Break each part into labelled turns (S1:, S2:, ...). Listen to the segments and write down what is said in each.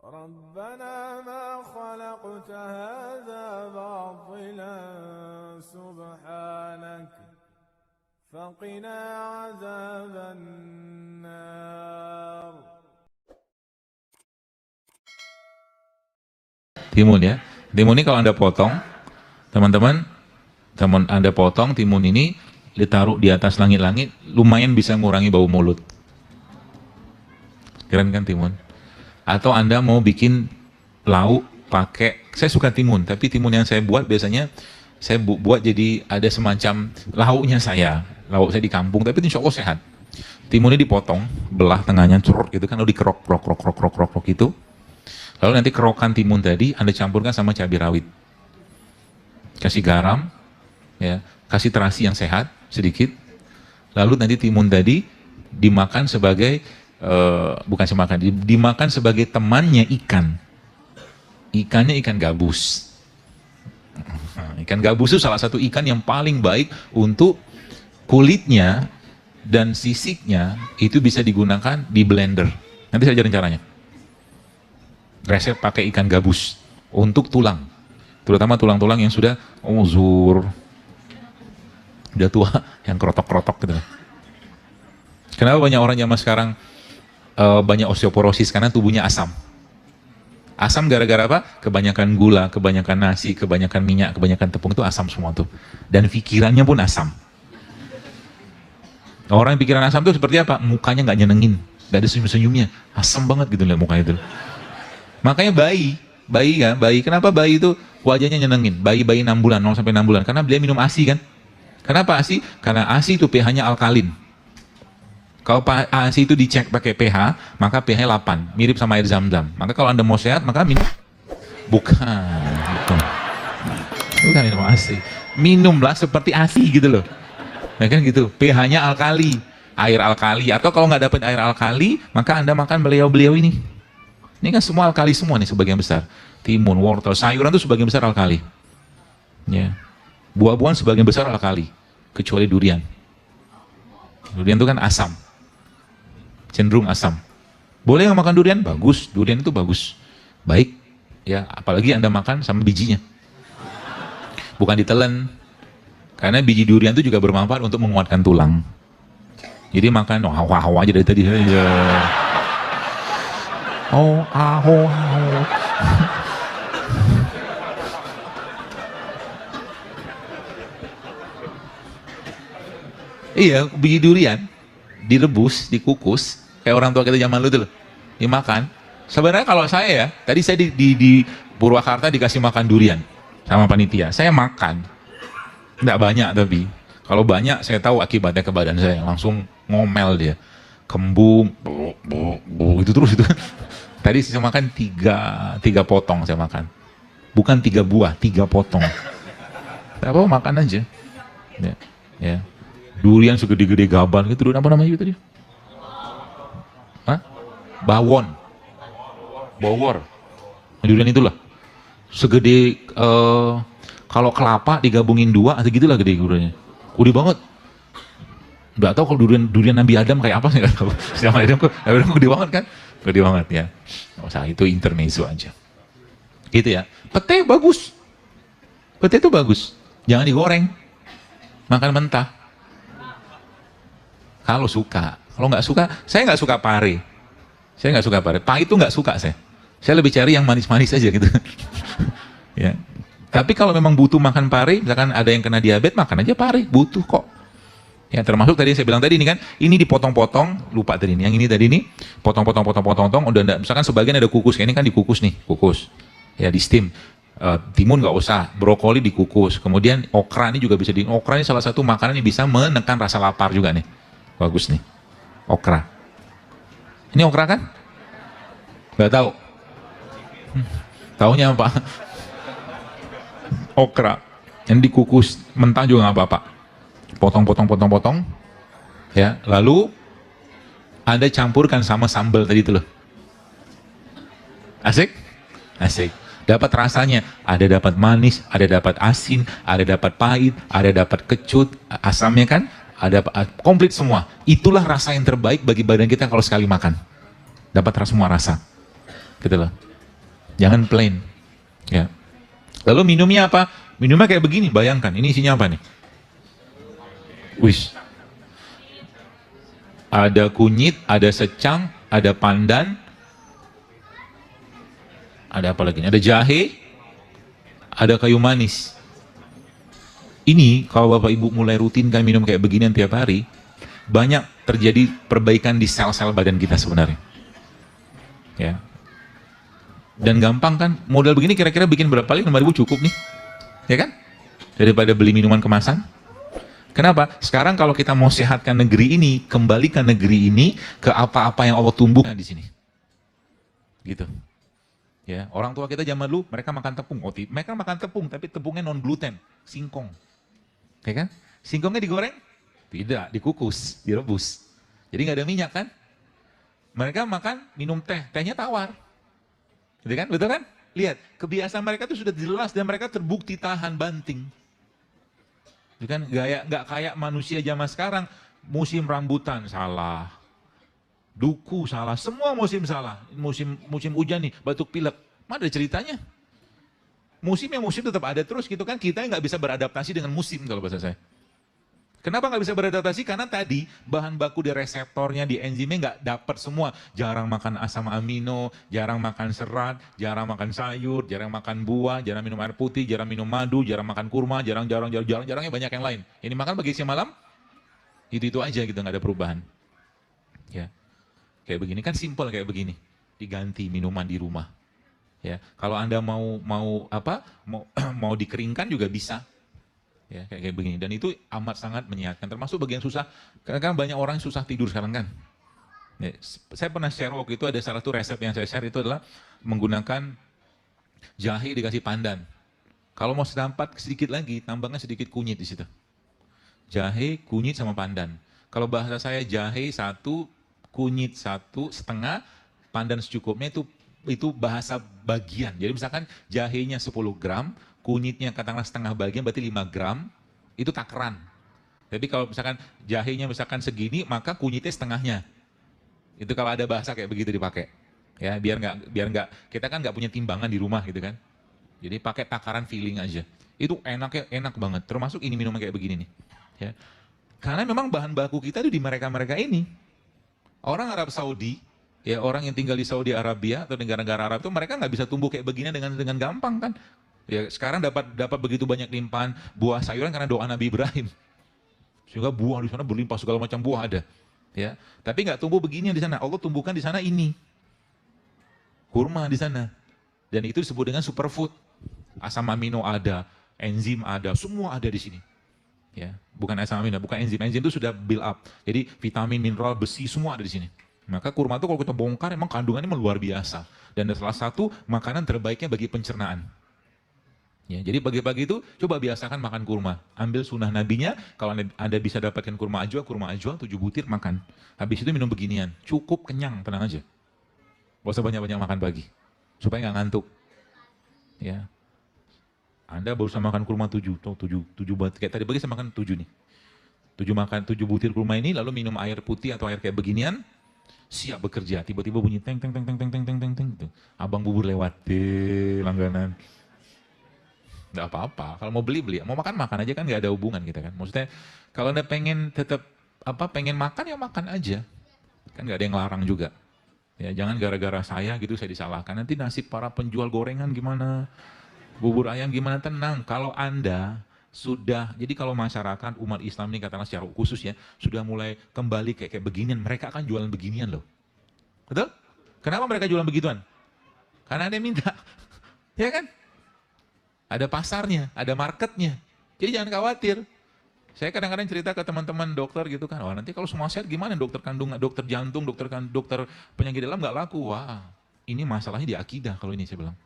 S1: ربنا ما خلقت هذا باطلا سبحانك فقنا عذاب النار.
S2: Timun ya. Timun ini kalau Anda potong, teman-teman, Anda potong timun ini ditaruh di atas langit-langit, lumayan bisa mengurangi bau mulut. Keren kan timun? Atau Anda mau bikin lauk pakai, saya suka timun, tapi timun yang saya buat biasanya saya buat jadi ada semacam lauknya saya. Lauk saya di kampung, tapi insya Allah sehat. Timunnya dipotong, belah tengahnya, curut gitu kan, lalu dikerok, krok gitu. Lalu nanti kerokan timun tadi Anda campurkan sama cabai rawit. Kasih garam, ya, kasih terasi yang sehat sedikit. Lalu nanti timun tadi dimakan sebagai dimakan sebagai temannya ikan. Ikannya ikan gabus. Ikan gabus itu salah satu ikan yang paling baik untuk kulitnya dan sisiknya itu bisa digunakan di blender. Nanti saya ajarin caranya. Resep pakai ikan gabus untuk tulang, terutama tulang-tulang yang sudah uzur, udah tua, yang kerotok-kerotok gitu. Kenapa banyak orang zaman sekarang banyak osteoporosis? Karena tubuhnya asam. Asam gara-gara apa? Kebanyakan gula, kebanyakan nasi, kebanyakan minyak, kebanyakan tepung, itu asam semua tuh. Dan pikirannya pun asam. Orang yang pikiran asam tuh seperti apa? Mukanya nggak nyenengin, nggak ada senyum-senyumnya, asam banget gitu lihat mukanya itu. Makanya bayi kan, kenapa bayi itu wajahnya nyenengin? Bayi 6 bulan, 0 sampai 6 bulan, karena dia minum ASI kan? Kenapa ASI? Karena ASI itu pH-nya alkalin. Kalau ASI itu dicek pakai pH, maka pH 8, mirip sama air zam-zam. Maka kalau Anda mau sehat, maka minum. Bukan minum ASI. Minumlah seperti ASI gitu loh. Ya kan gitu, pH-nya alkali, air alkali. Atau kalau nggak dapat air alkali, maka Anda makan beliau-beliau ini. Ini kan semua alkali semua nih sebagian besar. Timun, wortel, sayuran itu sebagian besar alkali. Ya. Buah-buahan sebagian besar alkali, kecuali durian. Durian itu kan asam. Cenderung asam. Boleh nggak makan durian? Bagus, durian itu bagus. Baik. Ya, apalagi Anda makan sama bijinya. Bukan ditelan. Karena biji durian itu juga bermanfaat untuk menguatkan tulang. Jadi makan hawa-hawa aja dari tadi. Ya. Iya, biji durian direbus, dikukus, kayak orang tua kita zaman dulu tuh, dimakan. Sebenarnya kalau saya ya, tadi saya di Purwakarta dikasih makan durian sama panitia. Saya makan, nggak banyak tapi kalau banyak saya tahu akibatnya ke badan saya, langsung ngomel dia, kembung, itu terus itu. Tadi saya makan tiga potong saya makan. Bukan 3 buah, 3 potong. Tidak apa, makan aja. Ya. Durian segede-gede gaban gitu, apa namanya itu tadi? Hah? Bawor. Durian itulah. Segede kalau kelapa digabungin 2 atau gitulah gede duriannya. Gede banget. Nggak tahu kalau durian Nabi Adam kayak apa sih, nggak tahu. Sama Adam kok gede banget kan? Gede banget ya. Nggak usah, itu intermezzo aja. Gitu ya. Pete bagus. Pete itu bagus. Jangan digoreng. Makan mentah. Kalau suka. Kalau nggak suka, saya nggak suka pare. Pahit itu nggak suka saya. Saya lebih cari yang manis-manis aja gitu. Ya. Tapi kalau memang butuh makan pare, misalkan ada yang kena diabetes, makan aja pare. Butuh kok. Ya, termasuk tadi yang saya bilang tadi ini kan, ini dipotong-potong, lupa tadi ini, yang ini tadi ini, potong, udah enggak, misalkan sebagian ada kukus, kayak ini kan dikukus nih, ya di steam, timun nggak usah, brokoli dikukus, kemudian okra ini juga bisa okra ini salah satu makanan yang bisa menekan rasa lapar juga nih, bagus nih, okra, ini okra kan? Nggak tahu, taunya apa? Okra, yang dikukus, mentah juga nggak apa-apa. Potong, ya. Lalu Anda campurkan sama sambal tadi itu loh. Asik? Dapat rasanya. Ada dapat manis, ada dapat asin, ada dapat pahit, ada dapat kecut, asamnya kan? Ada komplit semua. Itulah rasa yang terbaik bagi badan kita kalau sekali makan. Dapat semua rasa. Gitu loh. Jangan plain. Ya. Lalu minumnya apa? Minumnya kayak begini, bayangkan. Ini isinya apa nih? Wis. Ada kunyit, ada secang, ada pandan, ada apa lagi? Ada jahe, ada kayu manis. Ini kalau Bapak Ibu mulai rutinkan minum kayak beginian tiap hari, banyak terjadi perbaikan di sel-sel badan kita sebenarnya. Ya. Dan gampang kan? Modal begini kira-kira bikin berapa kali? 5.000 cukup nih. Ya kan? Daripada beli minuman kemasan. Kenapa? Sekarang kalau kita mau sehatkan negeri ini, kembalikan negeri ini ke apa-apa yang Allah tumbuhkan di sini. Gitu. Ya, orang tua kita zaman dulu mereka makan tepung. Mereka makan tepung tapi tepungnya non gluten, singkong. Ya kan? Singkongnya digoreng? Tidak, dikukus, direbus. Jadi nggak ada minyak kan? Mereka makan, minum teh, tehnya tawar. Gitu kan? Betul kan? Lihat, kebiasaan mereka itu sudah jelas dan mereka terbukti tahan banting. Itu kan nggak kayak manusia zaman sekarang, musim rambutan salah, duku salah, semua musim salah. Musim hujan nih, batuk pilek, mana ada ceritanya? Musim tetap ada terus gitu kan, kita nggak bisa beradaptasi dengan musim kalau bahasa saya. Kenapa nggak bisa beradaptasi? Karena tadi bahan baku di reseptornya, di enzimnya nggak dapat semua. Jarang makan asam amino, jarang makan serat, jarang makan sayur, jarang makan buah, jarang minum air putih, jarang minum madu, jarang makan kurma, jarangnya banyak yang lain. Ini makan pagi siang malam, itu aja gitu, nggak ada perubahan. Ya, kayak begini kan simple kayak begini. Diganti minuman di rumah. Ya, kalau Anda mau mau dikeringkan juga bisa. Ya, kayak begini. Dan itu amat sangat menyehatkan. Termasuk bagi yang susah, karena kan banyak orang yang susah tidur sekarang kan. Ya, saya pernah share waktu itu, ada salah satu resep yang saya share itu adalah menggunakan jahe dikasih pandan. Kalau mau sedampat sedikit lagi, tambahkan sedikit kunyit di situ. Jahe, kunyit sama pandan. Kalau bahasa saya jahe 1, kunyit 1,5, pandan secukupnya, itu bahasa bagian. Jadi misalkan jahenya 10 gram, kunyitnya katakanlah setengah bagian, berarti 5 gram, itu takaran. Jadi kalau misalkan jahenya misalkan segini, maka kunyitnya setengahnya. Itu kalau ada bahasa kayak begitu dipakai. Ya, biar nggak kita kan nggak punya timbangan di rumah gitu kan. Jadi pakai takaran feeling aja. Itu enak banget. Termasuk ini minuman kayak begini nih. Ya. Karena memang bahan baku kita itu di mereka-mereka ini. Orang Arab Saudi, ya orang yang tinggal di Saudi Arabia atau negara-negara Arab itu mereka nggak bisa tumbuh kayak begini dengan gampang kan. Ya sekarang dapat begitu banyak limpahan buah sayuran karena doa Nabi Ibrahim. Sehingga buah di sana berlimpah, segala macam buah ada. Ya, tapi nggak tumbuh begini di sana. Allah tumbuhkan di sana ini. Kurma di sana. Dan itu disebut dengan superfood. Asam amino ada, enzim ada, semua ada di sini. Ya, bukan asam amino, bukan enzim. Enzim itu sudah build up. Jadi vitamin, mineral, besi semua ada di sini. Maka kurma itu kalau kita bongkar emang kandungannya luar biasa. Dan salah satu makanan terbaiknya bagi pencernaan. Ya, jadi pagi-pagi itu coba biasakan makan kurma. Ambil sunnah nabinya, kalau Anda bisa dapatkan kurma ajwa 7 butir makan. Habis itu minum beginian, cukup kenyang, tenang aja. Gak usah banyak-banyak makan pagi, supaya nggak ngantuk. Ya, Anda baru makan kurma 7 butir, kayak tadi pagi saya makan 7 nih. 7 butir kurma ini, lalu minum air putih atau air kayak beginian, siap bekerja. Tiba-tiba bunyi teng teng teng teng teng teng teng teng gitu. Abang bubur lewat, langganan. Nggak apa-apa, kalau mau beli, mau makan aja kan, nggak ada hubungan kita kan. Maksudnya kalau Anda pengen tetap pengen makan ya makan aja, kan nggak ada yang larang juga. Ya jangan gara-gara saya gitu saya disalahkan. Nanti nasib para penjual gorengan gimana, bubur ayam gimana, tenang. Kalau Anda sudah, jadi kalau masyarakat umat Islam ini katakanlah secara khusus ya, sudah mulai kembali kayak beginian, mereka akan jualan beginian loh. Betul? Kenapa mereka jualan begituan? Karena ada yang minta, ya kan? Ada pasarnya, ada marketnya. Jadi jangan khawatir. Saya kadang-kadang cerita ke teman-teman dokter gitu kan, wah nanti kalau semua sehat gimana, dokter kandungan, dokter jantung, dokter penyakit dalam nggak laku. Wah, ini masalahnya di akidah kalau ini saya bilang.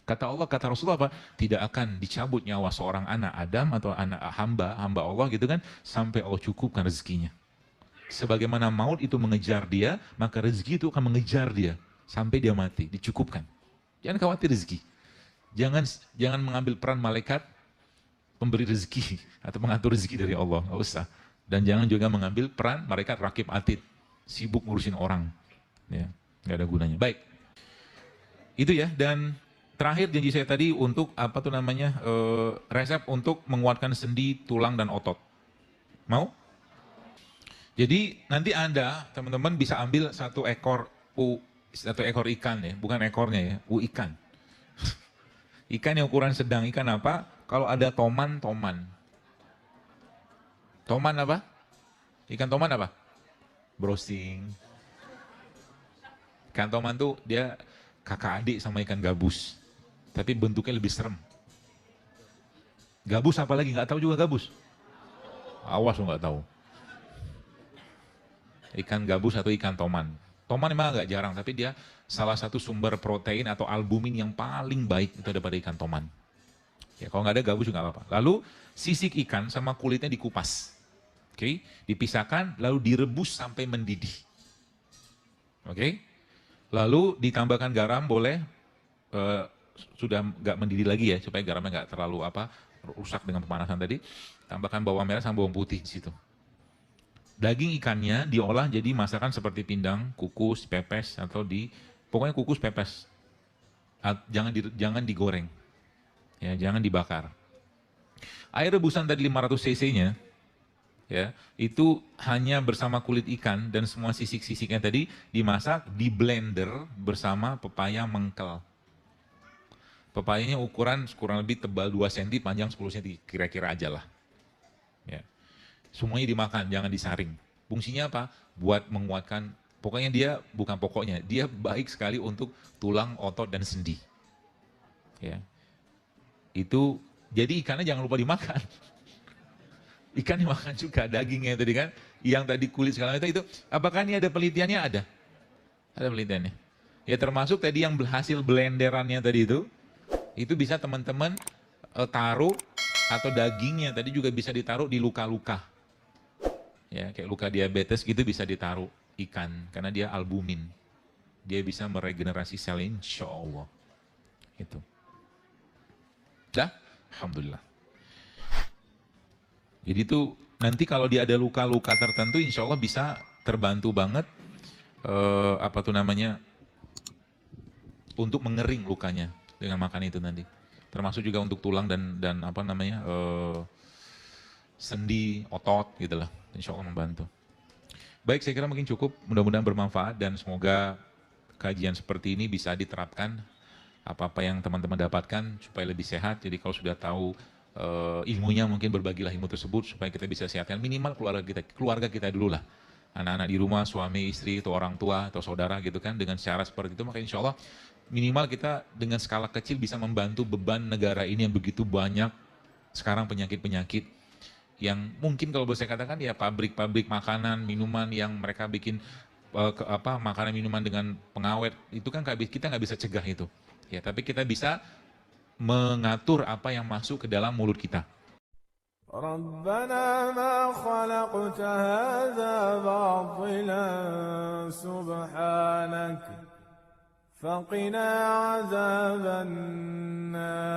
S2: Kata Allah, kata Rasulullah apa? Tidak akan dicabut nyawa seorang anak Adam atau anak hamba Allah gitu kan, sampai Allah cukupkan rezekinya. Sebagaimana maut itu mengejar dia, maka rezeki itu akan mengejar dia sampai dia mati, dicukupkan. Jangan khawatir rezeki. Jangan mengambil peran malaikat pemberi rezeki atau mengatur rezeki dari Allah, nggak usah. Dan jangan juga mengambil peran malaikat rakib atid, sibuk ngurusin orang, ya nggak ada gunanya. Baik, itu ya. Dan terakhir janji saya tadi untuk apa tuh namanya resep untuk menguatkan sendi, tulang dan otot. Mau? Jadi nanti Anda teman-teman bisa ambil satu ekor ikan ya, bukan ekornya ya, ikan. Ikan yang ukuran sedang, ikan apa? Kalau ada toman. Toman apa? Ikan toman apa? Browsing. Ikan toman tuh dia kakak adik sama ikan gabus. Tapi bentuknya lebih serem. Gabus apa lagi? Nggak tahu juga gabus. Awas lo nggak tahu. Ikan gabus atau ikan toman. Toman memang agak jarang, tapi dia salah satu sumber protein atau albumin yang paling baik itu daripada ikan toman. Ya, kalau nggak ada gabus juga nggak apa-apa. Lalu sisik ikan sama kulitnya dikupas. Oke, dipisahkan lalu direbus sampai mendidih. Oke, lalu ditambahkan garam boleh, sudah nggak mendidih lagi ya, supaya garamnya nggak terlalu rusak dengan pemanasan tadi. Tambahkan bawang merah sama bawang putih di situ. Daging ikannya diolah jadi masakan seperti pindang, kukus, pepes atau pokoknya kukus pepes. Jangan digoreng. Ya, jangan dibakar. Air rebusan tadi 500 cc-nya ya, itu hanya bersama kulit ikan dan semua sisik-sisiknya tadi dimasak di blender bersama pepaya mengkel. Pepayanya ukuran kurang lebih tebal 2 cm, panjang 10 cm, kira-kira aja lah. Ya. Semuanya dimakan, jangan disaring. Fungsinya apa? Buat menguatkan, pokoknya dia baik sekali untuk tulang, otot, dan sendi. Ya. Itu, jadi ikannya jangan lupa dimakan. Ikan dimakan juga, dagingnya tadi kan, yang tadi kulit segala itu, apakah ini ada penelitiannya? Ada penelitiannya. Ya termasuk tadi yang hasil blenderannya tadi itu bisa teman-teman taruh, atau dagingnya tadi juga bisa ditaruh di luka-luka. Ya, kayak luka diabetes gitu bisa ditaruh ikan, karena dia albumin. Dia bisa meregenerasi sel, insya Allah. Itu. Dah? Alhamdulillah. Jadi itu nanti kalau dia ada luka-luka tertentu, insya Allah bisa terbantu banget untuk mengering lukanya dengan makan itu nanti. Termasuk juga untuk tulang dan sendi, otot gitulah. Insya Allah membantu. Baik, saya kira mungkin cukup. Mudah-mudahan bermanfaat dan semoga kajian seperti ini bisa diterapkan apa-apa yang teman-teman dapatkan supaya lebih sehat. Jadi kalau sudah tahu ilmunya, mungkin berbagilah ilmu tersebut supaya kita bisa sehatkan minimal keluarga kita dulu lah. Anak-anak di rumah, suami, istri, atau orang tua, atau saudara gitu kan, dengan cara seperti itu, maka insya Allah minimal kita dengan skala kecil bisa membantu beban negara ini yang begitu banyak sekarang penyakit-penyakit yang mungkin kalau boleh saya katakan ya pabrik-pabrik makanan, minuman yang mereka bikin makanan minuman dengan pengawet, itu kan kita nggak bisa cegah itu. Ya, tapi kita bisa mengatur apa yang masuk ke dalam mulut kita.
S1: ربنا ما خلقت هذا باطلا سبحانك فقنا عذاب النار